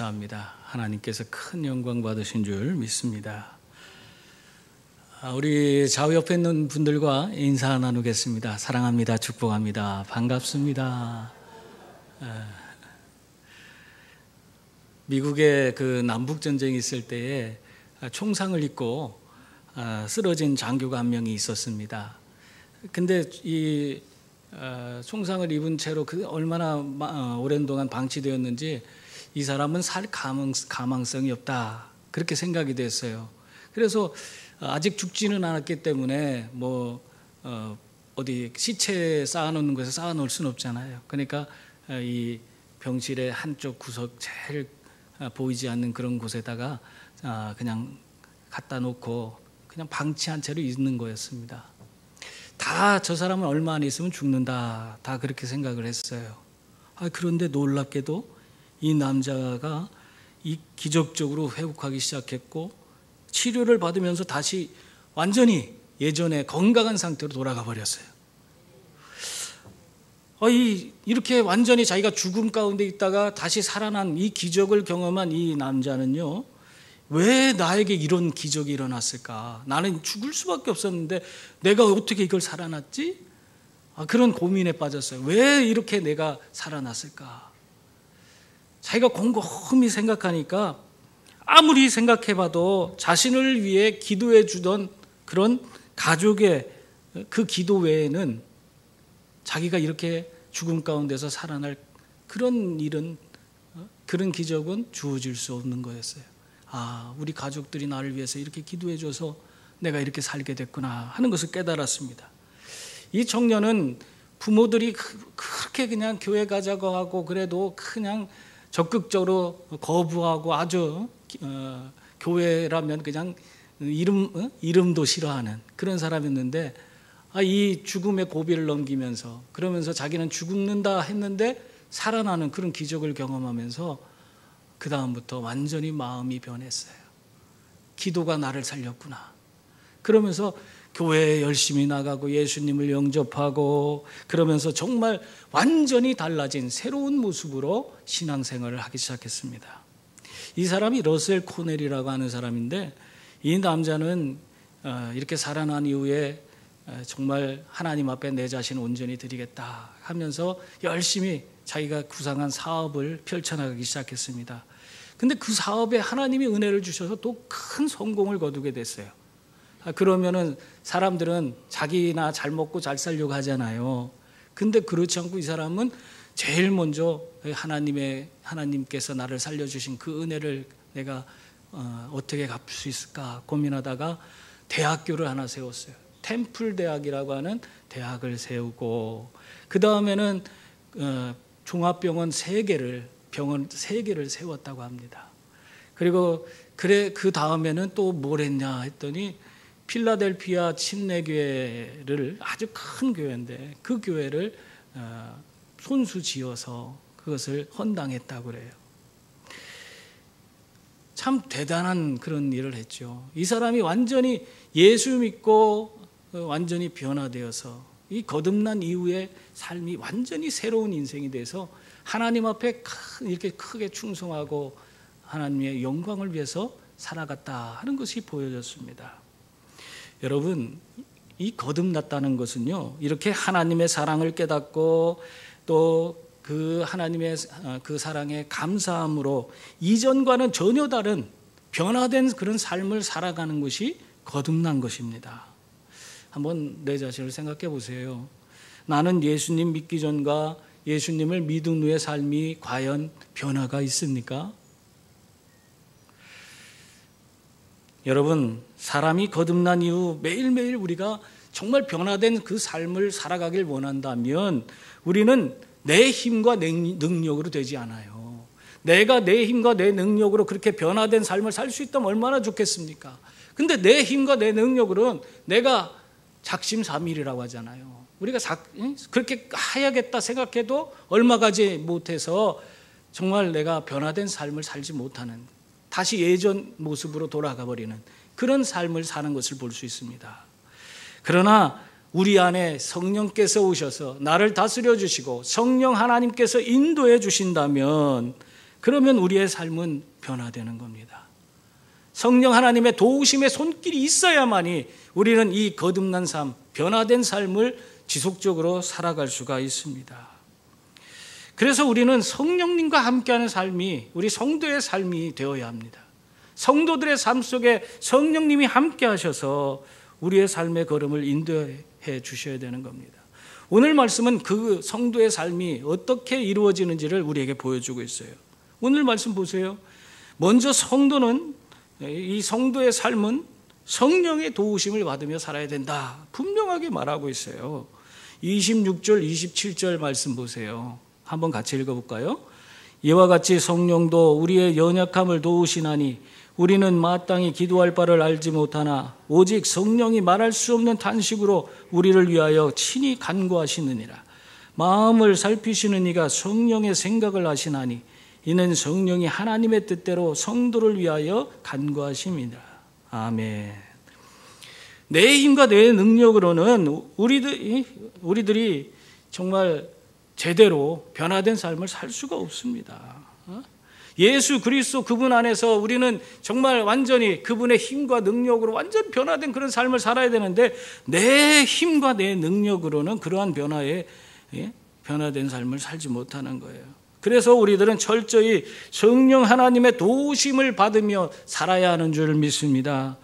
감사합니다. 하나님께서 큰 영광 받으신 줄 믿습니다. 우리 좌우 옆에 있는 분들과 인사 나누겠습니다. 사랑합니다. 축복합니다. 반갑습니다. 미국의 그 남북 전쟁이 있을 때에 총상을 입고 쓰러진 장교가 한 명이 있었습니다. 근데 이 총상을 입은 채로 얼마나 오랜 동안 방치되었는지 이 사람은 살 가망성이 없다, 그렇게 생각이 됐어요. 그래서 아직 죽지는 않았기 때문에 어디 시체 쌓아놓는 곳에 쌓아놓을 수는 없잖아요. 그러니까 이 병실의 한쪽 구석 제일 보이지 않는 그런 곳에다가 그냥 갖다 놓고 그냥 방치한 채로 있는 거였습니다. 다 저 사람은 얼마 안 있으면 죽는다, 다 그렇게 생각을 했어요. 그런데 놀랍게도 이 남자가 기적적으로 회복하기 시작했고 치료를 받으면서 다시 완전히 예전에 건강한 상태로 돌아가 버렸어요. 이렇게 완전히 자기가 죽음 가운데 있다가 다시 살아난 이 기적을 경험한 이 남자는요, 왜 나에게 이런 기적이 일어났을까? 나는 죽을 수밖에 없었는데 내가 어떻게 이걸 살아났지? 그런 고민에 빠졌어요. 왜 이렇게 내가 살아났을까? 자기가 곰곰이 생각하니까 아무리 생각해봐도 자신을 위해 기도해 주던 그런 가족의 그 기도 외에는 자기가 이렇게 죽음 가운데서 살아날 그런 일은, 그런 기적은 주어질 수 없는 거였어요. 우리 가족들이 나를 위해서 이렇게 기도해 줘서 내가 이렇게 살게 됐구나 하는 것을 깨달았습니다. 이 청년은 부모들이 그렇게 그냥 교회 가자고 하고 그래도 그냥 적극적으로 거부하고 아주 교회라면 그냥 이름도 싫어하는 그런 사람이었는데, 이 죽음의 고비를 넘기면서 그러면서 자기는 죽는다 했는데 살아나는 그런 기적을 경험하면서 그 다음부터 완전히 마음이 변했어요. 기도가 나를 살렸구나. 그러면서 교회에 열심히 나가고 예수님을 영접하고 그러면서 정말 완전히 달라진 새로운 모습으로 신앙생활을 하기 시작했습니다. 이 사람이 러셀 코넬이라고 하는 사람인데, 이 남자는 이렇게 살아난 이후에 정말 하나님 앞에 내 자신을 온전히 드리겠다 하면서 열심히 자기가 구상한 사업을 펼쳐나가기 시작했습니다. 근데 그 사업에 하나님이 은혜를 주셔서 또 큰 성공을 거두게 됐어요. 그러면은 사람들은 자기나 잘 먹고 잘 살려고 하잖아요. 근데 그렇지 않고 이 사람은 제일 먼저 하나님께서 나를 살려주신 그 은혜를 내가 어떻게 갚을 수 있을까 고민하다가 대학교를 하나 세웠어요. 템플 대학이라고 하는 대학을 세우고, 그 다음에는 종합병원 3개를 세웠다고 합니다. 그리고 그 다음에는 또 뭘 했냐 했더니 필라델피아 침례교회를, 아주 큰 교회인데 그 교회를 손수 지어서 그것을 헌당했다고 그래요. 참 대단한 그런 일을 했죠. 이 사람이 완전히 예수 믿고 완전히 변화되어서 이 거듭난 이후의 삶이 완전히 새로운 인생이 돼서 하나님 앞에 이렇게 크게 충성하고 하나님의 영광을 위해서 살아갔다 하는 것이 보여졌습니다. 여러분, 이 거듭났다는 것은요, 이렇게 하나님의 사랑을 깨닫고 또 그 하나님의 그 사랑에 감사함으로 이전과는 전혀 다른 변화된 그런 삶을 살아가는 것이 거듭난 것입니다. 한번 내 자신을 생각해 보세요. 나는 예수님 믿기 전과 예수님을 믿은 후의 삶이 과연 변화가 있습니까? 여러분, 사람이 거듭난 이후 매일매일 우리가 정말 변화된 그 삶을 살아가길 원한다면 우리는 내 힘과 내 능력으로 되지 않아요. 내가 내 힘과 내 능력으로 그렇게 변화된 삶을 살 수 있다면 얼마나 좋겠습니까? 근데 내 힘과 내 능력으로는 내가 작심삼일이라고 하잖아요. 우리가 그렇게 해야겠다 생각해도 얼마 가지 못해서 정말 내가 변화된 삶을 살지 못하는, 다시 예전 모습으로 돌아가 버리는 그런 삶을 사는 것을 볼 수 있습니다. 그러나 우리 안에 성령께서 오셔서 나를 다스려 주시고 성령 하나님께서 인도해 주신다면 그러면 우리의 삶은 변화되는 겁니다. 성령 하나님의 도우심의 손길이 있어야만이 우리는 이 거듭난 삶, 변화된 삶을 지속적으로 살아갈 수가 있습니다. 그래서 우리는 성령님과 함께하는 삶이 우리 성도의 삶이 되어야 합니다. 성도들의 삶 속에 성령님이 함께 하셔서 우리의 삶의 걸음을 인도해 주셔야 되는 겁니다. 오늘 말씀은 그 성도의 삶이 어떻게 이루어지는지를 우리에게 보여주고 있어요. 오늘 말씀 보세요. 먼저 성도는, 이 성도의 삶은 성령의 도우심을 받으며 살아야 된다. 분명하게 말하고 있어요. 26절, 27절 말씀 보세요. 한번 같이 읽어볼까요? 이와 같이 성령도 우리의 연약함을 도우시나니 우리는 마땅히 기도할 바를 알지 못하나 오직 성령이 말할 수 없는 탄식으로 우리를 위하여 친히 간구하시느니라. 마음을 살피시는 이가 성령의 생각을 하시나니 이는 성령이 하나님의 뜻대로 성도를 위하여 간구하심이니라. 아멘. 내 힘과 내 능력으로는 우리들이 정말 제대로 변화된 삶을 살 수가 없습니다. 예수 그리스도 그분 안에서 우리는 정말 완전히 그분의 힘과 능력으로 완전 변화된 그런 삶을 살아야 되는데 내 힘과 내 능력으로는 그러한 변화된 삶을 살지 못하는 거예요. 그래서 우리들은 철저히 성령 하나님의 도우심을 받으며 살아야 하는 줄 믿습니다.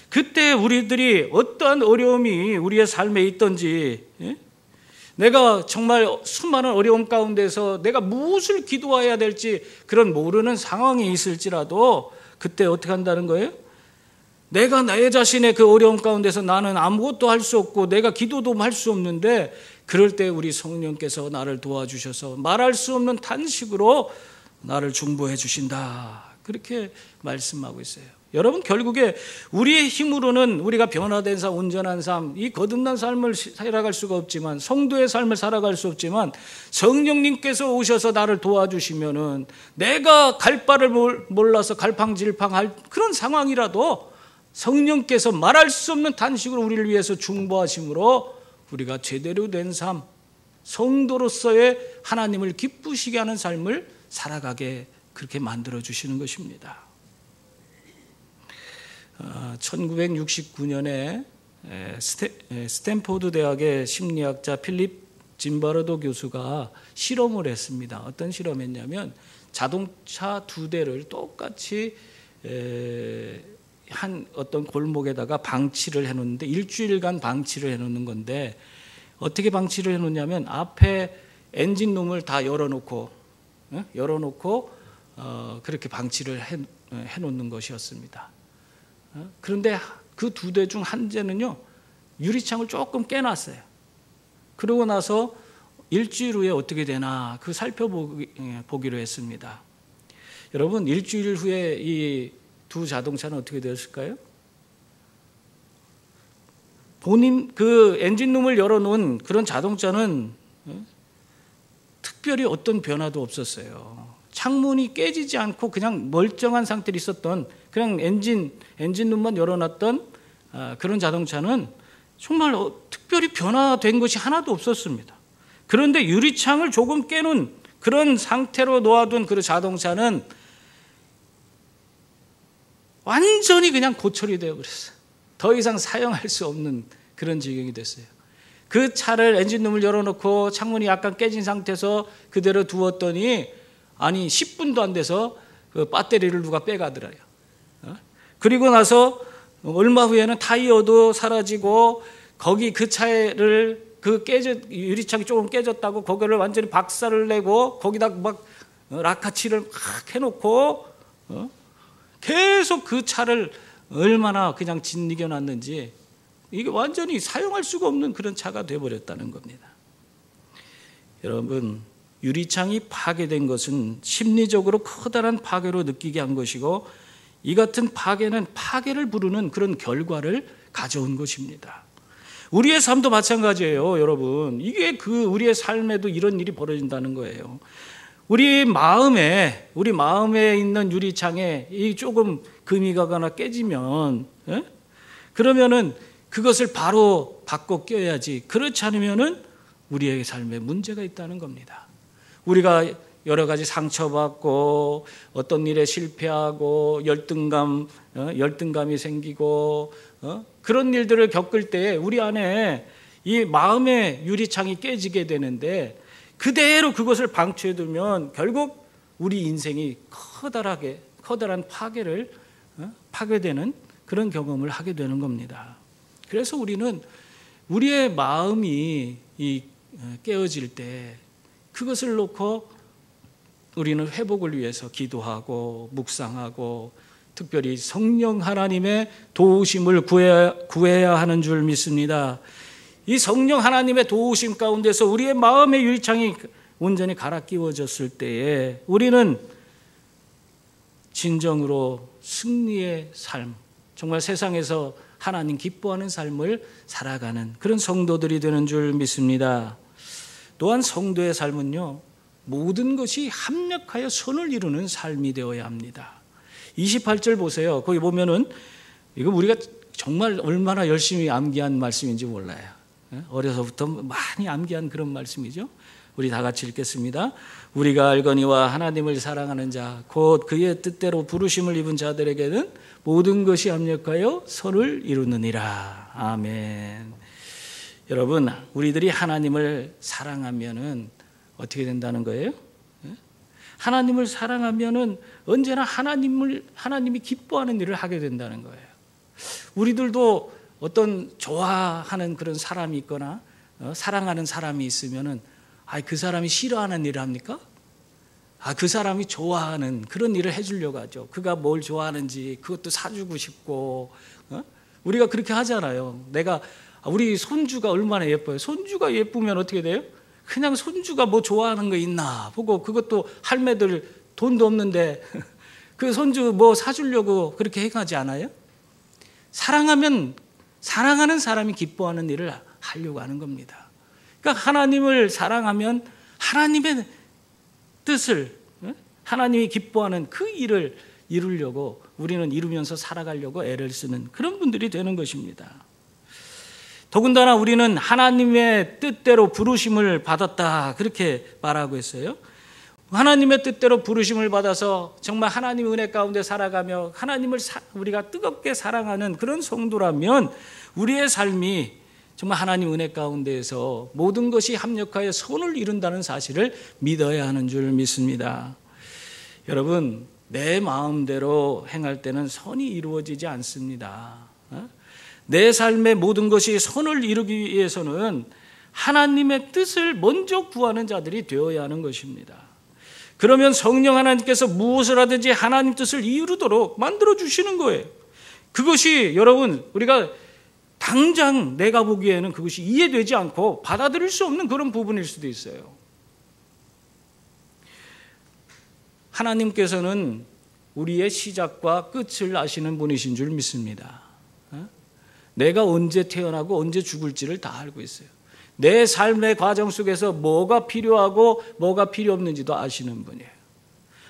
그때 우리들이 어떠한 어려움이 우리의 삶에 있든지, 내가 정말 수많은 어려움 가운데서 내가 무엇을 기도해야 될지 그런 모르는 상황이 있을지라도 그때 어떻게 한다는 거예요? 내가 내 자신의 그 어려움 가운데서 나는 아무것도 할 수 없고 내가 기도도 할 수 없는데 그럴 때 우리 성령께서 나를 도와주셔서 말할 수 없는 탄식으로 나를 중보해 주신다. 그렇게 말씀하고 있어요. 여러분, 결국에 우리의 힘으로는 우리가 변화된 삶, 온전한 삶, 이 거듭난 삶을 살아갈 수가 없지만, 성도의 삶을 살아갈 수 없지만 성령님께서 오셔서 나를 도와주시면은 내가 갈 바를 몰라서 갈팡질팡할 그런 상황이라도 성령께서 말할 수 없는 탄식으로 우리를 위해서 중보하심으로 우리가 제대로 된 삶, 성도로서의 하나님을 기쁘시게 하는 삶을 살아가게 그렇게 만들어주시는 것입니다. 1969년에 스탠포드 대학의 심리학자 필립 짐바르도 교수가 실험을 했습니다. 어떤 실험했냐면 자동차 두 대를 똑같이 한 어떤 골목에다가 방치를 해놓는데 일주일간 방치를 해놓는 건데 어떻게 방치를 해놓냐면 앞에 엔진룸을 다 열어놓고 그렇게 방치를 해놓는 것이었습니다. 그런데 그 두 대 중 한 대는요 유리창을 조금 깨놨어요. 그러고 나서 일주일 후에 어떻게 되나 그 살펴보기로 했습니다. 여러분, 일주일 후에 이 두 자동차는 어떻게 되었을까요? 본인 그 엔진룸을 열어놓은 그런 자동차는 특별히 어떤 변화도 없었어요. 창문이 깨지지 않고 그냥 멀쩡한 상태로 있었던 그냥 엔진룸만 열어놨던 그런 자동차는 정말 특별히 변화된 것이 하나도 없었습니다. 그런데 유리창을 조금 깨놓은 그런 상태로 놓아둔 그 자동차는 완전히 그냥 고철이 되어버렸어요. 더 이상 사용할 수 없는 그런 지경이 됐어요. 그 차를 엔진룸을 열어놓고 창문이 약간 깨진 상태에서 그대로 두었더니 아니 10분도 안 돼서 그 배터리를 누가 빼가더라요. 그리고 나서 얼마 후에는 타이어도 사라지고 거기 그 차를 유리창이 조금 깨졌다고 거기를 완전히 박살을 내고 거기다 막 라카치를 막 해놓고 계속 그 차를 얼마나 그냥 짓이겨놨는지 이게 완전히 사용할 수가 없는 그런 차가 되어버렸다는 겁니다. 여러분, 유리창이 파괴된 것은 심리적으로 커다란 파괴로 느끼게 한 것이고 이 같은 파괴는 파괴를 부르는 그런 결과를 가져온 것입니다. 우리의 삶도 마찬가지예요, 여러분. 이게 우리의 삶에도 이런 일이 벌어진다는 거예요. 우리 마음에 있는 유리창에 이 조금 금이 가거나 깨지면 그러면은 그것을 바로 바꿔 껴야지. 그렇지 않으면은 우리의 삶에 문제가 있다는 겁니다. 우리가 여러 가지 상처받고 어떤 일에 실패하고 열등감이 생기고 그런 일들을 겪을 때 우리 안에 이 마음의 유리창이 깨지게 되는데 그대로 그것을 방치해 두면 결국 우리 인생이 커다란 파괴되는 그런 경험을 하게 되는 겁니다. 그래서 우리는 우리의 마음이 깨어질 때 그것을 놓고 우리는 회복을 위해서 기도하고 묵상하고 특별히 성령 하나님의 도우심을 구해야 하는 줄 믿습니다. 이 성령 하나님의 도우심 가운데서 우리의 마음의 유리창이 온전히 갈아 끼워졌을 때에 우리는 진정으로 승리의 삶, 정말 세상에서 하나님 기뻐하는 삶을 살아가는 그런 성도들이 되는 줄 믿습니다. 또한 성도의 삶은요, 모든 것이 합력하여 선을 이루는 삶이 되어야 합니다. 28절 보세요. 거기 보면은 이거 우리가 정말 얼마나 열심히 암기한 말씀인지 몰라요. 어려서부터 많이 암기한 그런 말씀이죠. 우리 다 같이 읽겠습니다. 우리가 알거니와 하나님을 사랑하는 자 곧 그의 뜻대로 부르심을 입은 자들에게는 모든 것이 합력하여 선을 이루느니라. 아멘. 여러분, 우리들이 하나님을 사랑하면은 어떻게 된다는 거예요? 하나님을 사랑하면은 언제나 하나님이 기뻐하는 일을 하게 된다는 거예요. 우리들도 어떤 좋아하는 그런 사람이 있거나 사랑하는 사람이 있으면은 그 사람이 싫어하는 일을 합니까? 그 사람이 좋아하는 그런 일을 해주려고 하죠. 그가 뭘 좋아하는지 그것도 사주고 싶고 우리가 그렇게 하잖아요. 우리 손주가 얼마나 예뻐요. 손주가 예쁘면 어떻게 돼요? 그냥 손주가 뭐 좋아하는 거 있나 보고 그것도 할매들 돈도 없는데 그 손주 뭐 사주려고 그렇게 행하지 않아요? 사랑하면 사랑하는 사람이 기뻐하는 일을 하려고 하는 겁니다. 그러니까 하나님을 사랑하면 하나님의 뜻을 하나님이 기뻐하는 그 일을 이루려고 우리는 이루면서 살아가려고 애를 쓰는 그런 분들이 되는 것입니다. 더군다나 우리는 하나님의 뜻대로 부르심을 받았다 그렇게 말하고 있어요. 하나님의 뜻대로 부르심을 받아서 정말 하나님의 은혜 가운데 살아가며 하나님을 우리가 뜨겁게 사랑하는 그런 성도라면 우리의 삶이 정말 하나님 은혜 가운데에서 모든 것이 합력하여 선을 이룬다는 사실을 믿어야 하는 줄 믿습니다. 여러분, 내 마음대로 행할 때는 선이 이루어지지 않습니다. 내 삶의 모든 것이 선을 이루기 위해서는 하나님의 뜻을 먼저 구하는 자들이 되어야 하는 것입니다. 그러면 성령 하나님께서 무엇을 하든지 하나님 뜻을 이루도록 만들어 주시는 거예요. 그것이 여러분 우리가 당장 내가 보기에는 그것이 이해되지 않고 받아들일 수 없는 그런 부분일 수도 있어요. 하나님께서는 우리의 시작과 끝을 아시는 분이신 줄 믿습니다. 내가 언제 태어나고 언제 죽을지를 다 알고 있어요. 내 삶의 과정 속에서 뭐가 필요하고 뭐가 필요 없는지도 아시는 분이에요.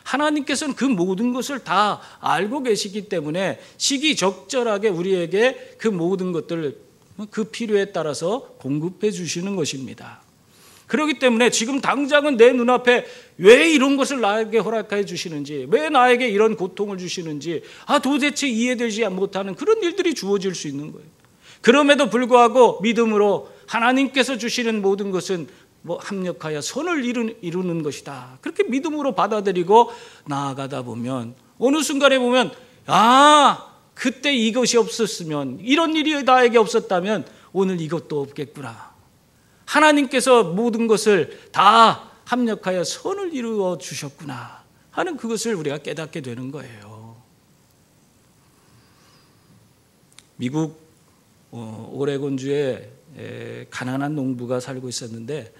하나님께서는 그 모든 것을 다 알고 계시기 때문에 시기적절하게 우리에게 그 모든 것들을 그 필요에 따라서 공급해 주시는 것입니다. 그렇기 때문에 지금 당장은 내 눈앞에 왜 이런 것을 나에게 허락해 주시는지, 왜 나에게 이런 고통을 주시는지 도대체 이해되지 못하는 그런 일들이 주어질 수 있는 거예요. 그럼에도 불구하고 믿음으로 하나님께서 주시는 모든 것은 합력하여 선을 이루는 것이다. 그렇게 믿음으로 받아들이고 나아가다 보면 어느 순간에 보면 그때 이것이 없었으면, 이런 일이 나에게 없었다면 오늘 이것도 없겠구나. 하나님께서 모든 것을 다 합력하여 선을 이루어 주셨구나 하는 그것을 우리가 깨닫게 되는 거예요. 미국 오레곤주에 가난한 농부가 살고 있었는데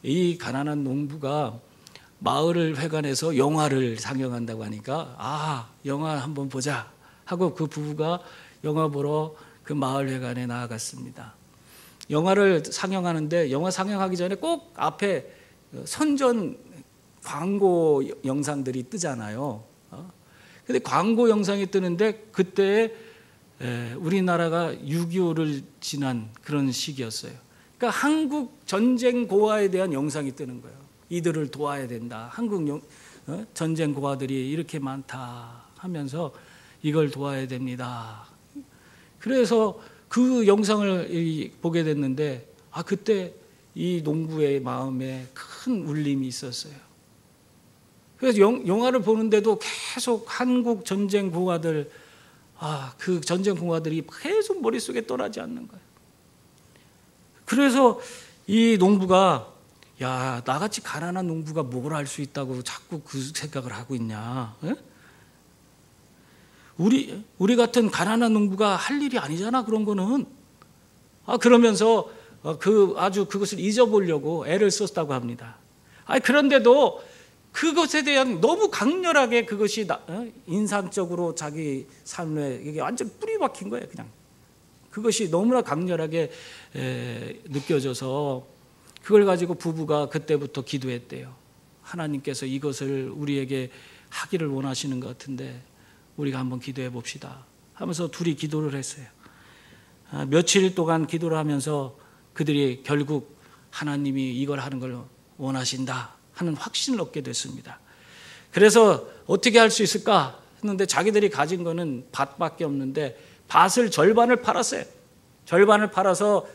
이 가난한 농부가 마을을 회관해서 영화를 상영한다고 하니까 영화 한번 보자 하고 그 부부가 영화 보러 그 마을 회관에 나아갔습니다. 영화를 상영하는데 영화 상영하기 전에 꼭 앞에 선전 광고 영상들이 뜨잖아요. 근데 광고 영상이 뜨는데 그때 우리나라가 6.25를 지난 그런 시기였어요. 그러니까 한국 전쟁 고아에 대한 영상이 뜨는 거예요. 이들을 도와야 된다. 한국 전쟁 고아들이 이렇게 많다 하면서 이걸 도와야 됩니다. 그래서 그 영상을 보게 됐는데 그때 이 농부의 마음에 큰 울림이 있었어요. 그래서 영화를 보는데도 계속 한국 전쟁 고아들, 그 전쟁 고아들이 계속 머릿속에 떠나지 않는 거예요. 그래서 이 농부가 나같이 가난한 농부가 뭘 할 수 있다고 자꾸 그 생각을 하고 있냐. 에? 우리 같은 가난한 농부가 할 일이 아니잖아, 그런 거는. 그러면서 아주 그것을 잊어보려고 애를 썼다고 합니다. 그런데도 그것에 대한 너무 강렬하게 그것이 인상적으로 자기 삶에 이게 완전 뿌리 박힌 거예요, 그냥. 그것이 너무나 강렬하게 느껴져서 그걸 가지고 부부가 그때부터 기도했대요. 하나님께서 이것을 우리에게 하기를 원하시는 것 같은데 우리가 한번 기도해 봅시다 하면서 둘이 기도를 했어요. 며칠 동안 기도를 하면서 그들이 결국 하나님이 이걸 하는 걸 원하신다 하는 확신을 얻게 됐습니다. 그래서 어떻게 할 수 있을까 했는데 자기들이 가진 거는 밭밖에 없는데 밭을 절반을 팔았어요. 절반을 팔아서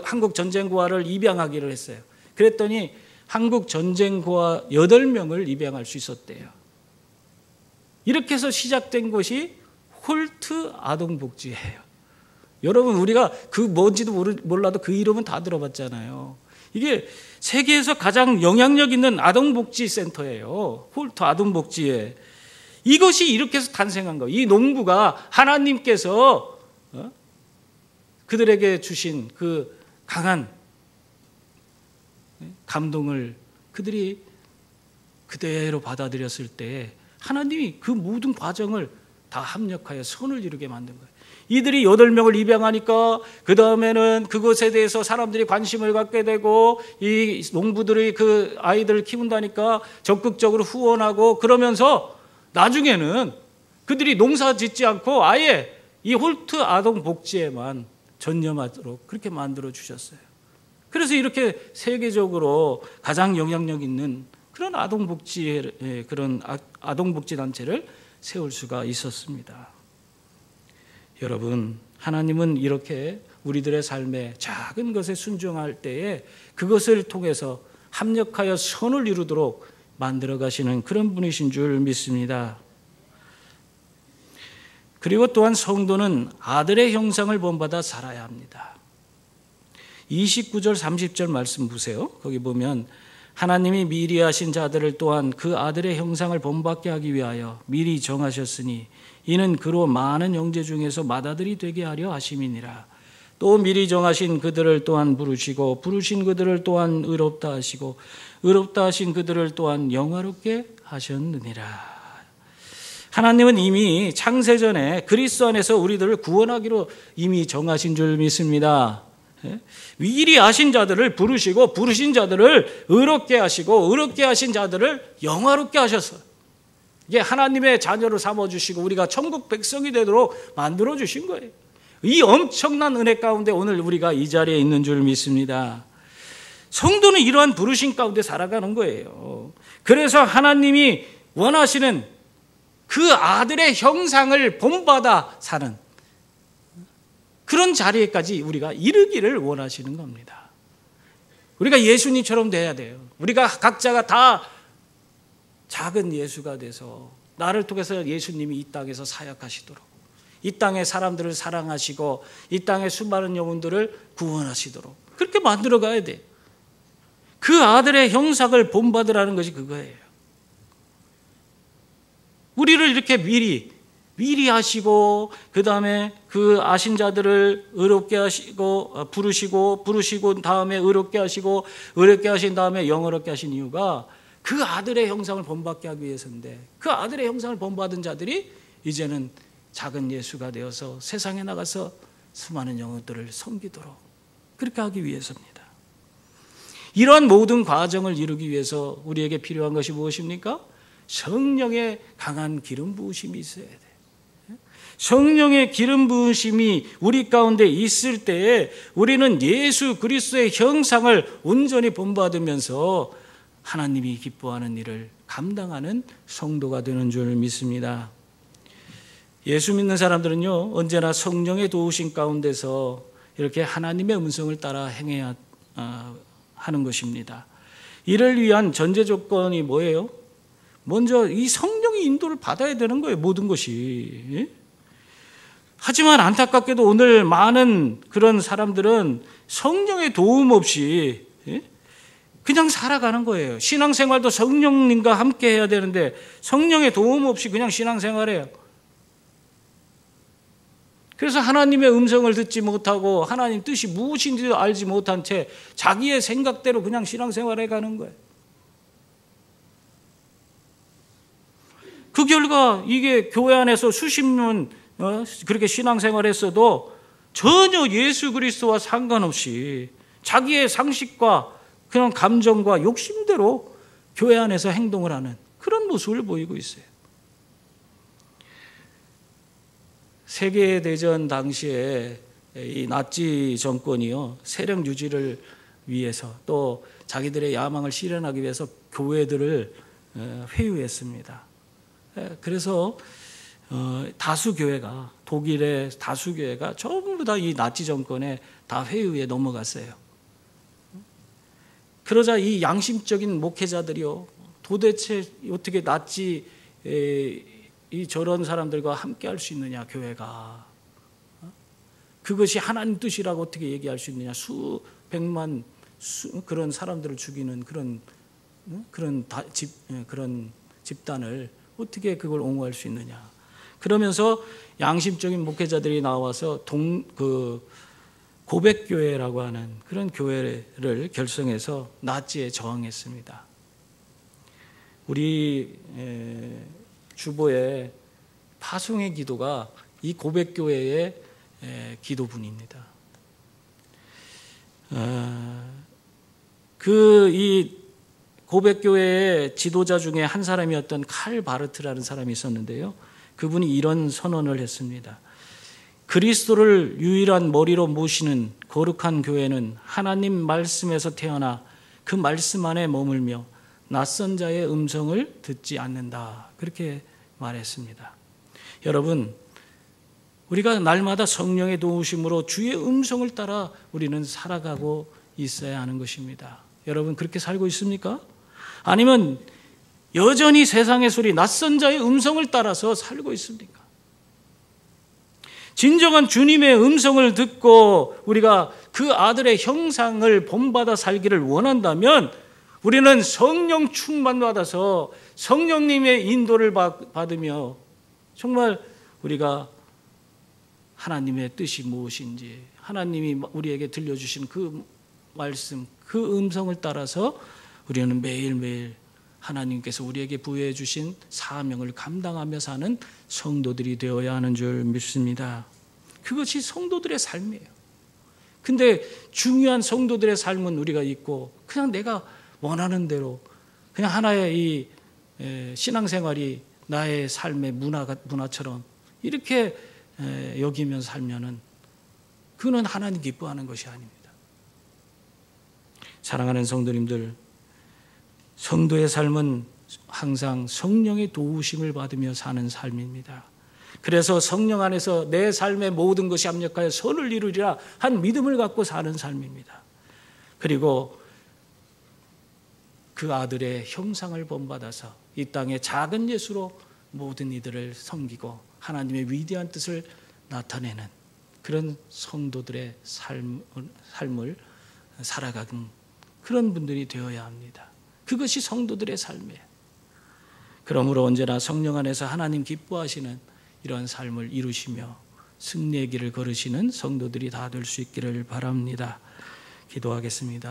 한국 전쟁고아를 입양하기를 했어요. 그랬더니 한국 전쟁고아 8명을 입양할 수 있었대요. 이렇게 해서 시작된 것이 홀트 아동복지예요. 여러분, 우리가 그 뭔지도 몰라도 그 이름은 다 들어봤잖아요. 이게 세계에서 가장 영향력 있는 아동복지센터예요. 홀트 아동복지에. 이것이 이렇게 해서 탄생한 거예요. 이 농부가 하나님께서 그들에게 주신 그 강한 감동을 그들이 그대로 받아들였을 때 하나님이 그 모든 과정을 다 합력하여 선을 이루게 만든 거예요. 이들이 8명을 입양하니까 그 다음에는 그것에 대해서 사람들이 관심을 갖게 되고 이 농부들이 그 아이들을 키운다니까 적극적으로 후원하고 그러면서 나중에는 그들이 농사 짓지 않고 아예 이 홀트 아동복지에만 전념하도록 그렇게 만들어 주셨어요. 그래서 이렇게 세계적으로 가장 영향력 있는 그런 아동복지 단체를 세울 수가 있었습니다. 여러분, 하나님은 이렇게 우리들의 삶에 작은 것에 순종할 때에 그것을 통해서 합력하여 선을 이루도록 만들어 가시는 그런 분이신 줄 믿습니다. 그리고 또한 성도는 아들의 형상을 본받아 살아야 합니다. 29절 30절 말씀 보세요. 거기 보면 하나님이 미리 하신 자들을 또한 그 아들의 형상을 본받게 하기 위하여 미리 정하셨으니 이는 그로 많은 형제 중에서 맏아들이 되게 하려 하심이니라. 또 미리 정하신 그들을 또한 부르시고 부르신 그들을 또한 의롭다 하시고 의롭다 하신 그들을 또한 영화롭게 하셨느니라. 하나님은 이미 창세전에 그리스도 안에서 우리들을 구원하기로 이미 정하신 줄 믿습니다. 미리 아신 자들을 부르시고 부르신 자들을 의롭게 하시고 의롭게 하신 자들을 영화롭게 하셨어요. 이게 하나님의 자녀로 삼아주시고 우리가 천국 백성이 되도록 만들어주신 거예요. 이 엄청난 은혜 가운데 오늘 우리가 이 자리에 있는 줄 믿습니다. 성도는 이러한 부르심 가운데 살아가는 거예요. 그래서 하나님이 원하시는 그 아들의 형상을 본받아 사는 그런 자리에까지 우리가 이르기를 원하시는 겁니다. 우리가 예수님처럼 돼야 돼요. 우리가 각자가 다 작은 예수가 돼서 나를 통해서 예수님이 이 땅에서 사역하시도록, 이 땅의 사람들을 사랑하시고 이 땅의 수많은 영혼들을 구원하시도록 그렇게 만들어 가야 돼요. 그 아들의 형상을 본받으라는 것이 그거예요. 우리를 이렇게 미리 하시고 그 다음에 그 아신 자들을 의롭게 하시고 부르시고 다음에 의롭게 하시고 의롭게 하신 다음에 영어롭게 하신 이유가 그 아들의 형상을 본받게 하기 위해서인데 그 아들의 형상을 본받은 자들이 이제는 작은 예수가 되어서 세상에 나가서 수많은 영혼들을 섬기도록 그렇게 하기 위해서입니다. 이러한 모든 과정을 이루기 위해서 우리에게 필요한 것이 무엇입니까? 성령의 강한 기름 부으심이 있어야 돼요. 성령의 기름 부으심이 우리 가운데 있을 때에 우리는 예수 그리스도의 형상을 온전히 본받으면서 하나님이 기뻐하는 일을 감당하는 성도가 되는 줄 믿습니다. 예수 믿는 사람들은요, 언제나 성령의 도우심 가운데서 이렇게 하나님의 음성을 따라 행해야 하는 것입니다. 이를 위한 전제 조건이 뭐예요? 먼저 이 성령의 인도를 받아야 되는 거예요, 모든 것이. 하지만 안타깝게도 오늘 많은 그런 사람들은 성령의 도움 없이 그냥 살아가는 거예요. 신앙생활도 성령님과 함께 해야 되는데 성령의 도움 없이 그냥 신앙생활해요. 그래서 하나님의 음성을 듣지 못하고 하나님 뜻이 무엇인지도 알지 못한 채 자기의 생각대로 그냥 신앙생활해 가는 거예요. 그 결과 이게 교회 안에서 수십 년 그렇게 신앙생활했어도 전혀 예수 그리스도와 상관없이 자기의 상식과 그런 감정과 욕심대로 교회 안에서 행동을 하는 그런 모습을 보이고 있어요. 세계대전 당시에 이 나치 정권이요, 세력 유지를 위해서 또 자기들의 야망을 실현하기 위해서 교회들을 회유했습니다. 그래서 다수 교회가, 독일의 다수 교회가 전부 다 이 나치 정권에 다 회유에 넘어갔어요. 그러자 이 양심적인 목회자들이요, 도대체 어떻게 나치 이 저런 사람들과 함께 할 수 있느냐, 교회가. 그것이 하나님 뜻이라고 어떻게 얘기할 수 있느냐. 수백만 그런 사람들을 죽이는 그런 집단을 어떻게 그걸 옹호할 수 있느냐. 그러면서 양심적인 목회자들이 나와서 고백교회라고 하는 그런 교회를 결성해서 나치에 저항했습니다. 우리 주보의 파송의 기도가 이 고백교회의 기도문입니다. 이 고백교회의 지도자 중에 한 사람이었던 칼 바르트라는 사람이 있었는데요. 그분이 이런 선언을 했습니다. 그리스도를 유일한 머리로 모시는 거룩한 교회는 하나님 말씀에서 태어나 그 말씀 안에 머물며 낯선 자의 음성을 듣지 않는다. 그렇게 말했습니다. 여러분, 우리가 날마다 성령의 도우심으로 주의 음성을 따라 우리는 살아가고 있어야 하는 것입니다. 여러분, 그렇게 살고 있습니까? 아니면 여전히 세상의 소리, 낯선 자의 음성을 따라서 살고 있습니까? 진정한 주님의 음성을 듣고 우리가 그 아들의 형상을 본받아 살기를 원한다면 우리는 성령 충만받아서 성령님의 인도를 받으며 정말 우리가 하나님의 뜻이 무엇인지, 하나님이 우리에게 들려주신 그 말씀, 그 음성을 따라서 우리는 매일매일 하나님께서 우리에게 부여해 주신 사명을 감당하며 사는 성도들이 되어야 하는 줄 믿습니다. 그것이 성도들의 삶이에요. 근데 중요한 성도들의 삶은 우리가 있고 그냥 내가 원하는 대로 그냥 하나의 이 신앙생활이 나의 삶의 문화처럼 이렇게 여기면 살면은 그는 하나님 기뻐하는 것이 아닙니다. 사랑하는 성도님들, 성도의 삶은 항상 성령의 도우심을 받으며 사는 삶입니다. 그래서 성령 안에서 내 삶의 모든 것이 합력하여 선을 이루리라 한 믿음을 갖고 사는 삶입니다. 그리고 그 아들의 형상을 본받아서 이 땅의 작은 예수로 모든 이들을 섬기고 하나님의 위대한 뜻을 나타내는 그런 성도들의 삶을 살아가는 그런 분들이 되어야 합니다. 그것이 성도들의 삶이에요. 그러므로 언제나 성령 안에서 하나님 기뻐하시는 이런 삶을 이루시며 승리의 길을 걸으시는 성도들이 다 될 수 있기를 바랍니다. 기도하겠습니다.